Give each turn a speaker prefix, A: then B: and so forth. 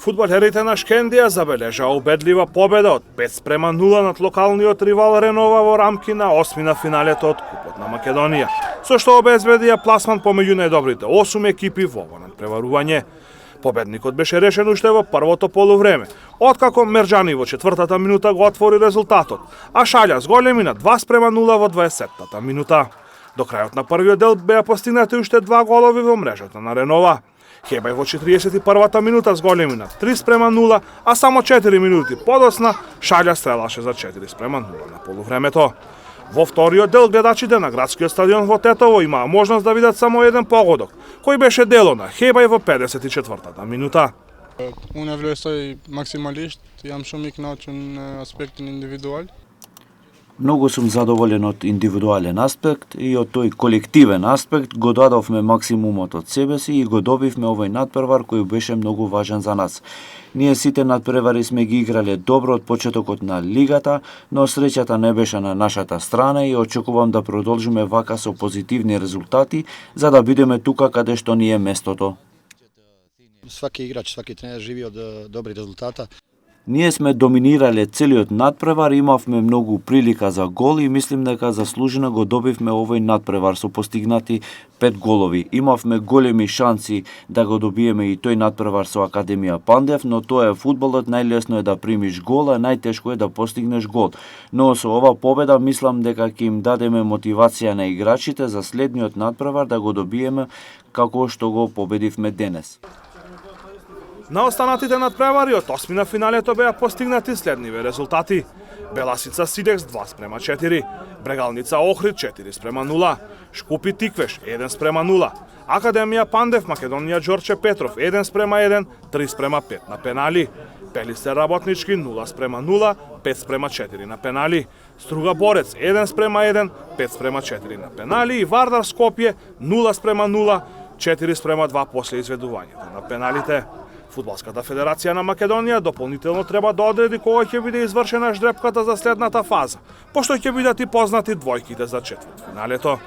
A: Фудбалерите на Шкендија забележаа убедлива победа од 5-0 над локалниот ривал Ренова во рамки на осмина финалето од Купот на Македонија, со што обезбедија пласман помеѓу најдобрите 8 екипи во ова надпреварување. Победникот беше решен уште во првото полувреме, откако Мерџани во 4-та минута го отвори резултатот, а Шалја зголеми 2-0 во 20-та минута. До крајот на првиот дел беа постигнати уште 2 голови во мрежата на Ренова. Хебај во 41-та минута зголеми 3-0, а само 4 минути подосна Шалја стрелаше за 4-0 на полувремето. Во вториот дел гледачите на градскиот стадион во Тетово имаа можност да видат само еден погодок, кој беше дело на Хебај во 54-та минута.
B: Unë vlerësoj maksimalisht, jam shumë i kënaqur në aspektin individual.
C: Многу сум задоволен од индивидуален аспект и од тој колективен аспект го дадовме максимумот од себе си и го добивме овој надпревар кој беше многу важен за нас. Ние сите надпревари сме ги играле добро од почетокот на лигата, но среќата не беше на нашата страна и очекувам да продолжиме вака со позитивни резултати за да бидеме тука каде што ни е местото.
D: Svaki igrač, svaki trener živi od dobrih rezultata.
C: Ние сме доминирале целиот надпревар, имавме многу прилика за гол и мислим дека заслужено го добивме овој надпревар со постигнати 5 голови. Имавме големи шанси да го добиеме и тој надпревар со Академија Пандев, но тоа е фудбалот, најлесно е да примиш гол, а најтешко е да постигнеш гол. Но со ова победа мислам дека ќе им дадеме мотивација на играчите за следниот надпревар да го добиеме како што го победивме денес.
A: На останатите надпревари од осмина финалето беа постигнати следниве резултати. Беласица Сидекс 2-4, Брегалница Охрид 4-0, Шкупи Тиквеш 1-0, Академија Пандев Македонија Ѓорче Петров 1-1, 3-5 на пенали, Пелистер Работнички 0-0, 5-4 на пенали, Струга Борец 1-1, 5-4 на пенали и Вардар Скопје 0-0, 4-2 после изведувањето на пеналите. Фудбалската федерација на Македонија дополнително треба да одреди кога ќе биде извршена ждрепката за следната фаза, пошто ќе бидат и познати двојките за четвртфиналето.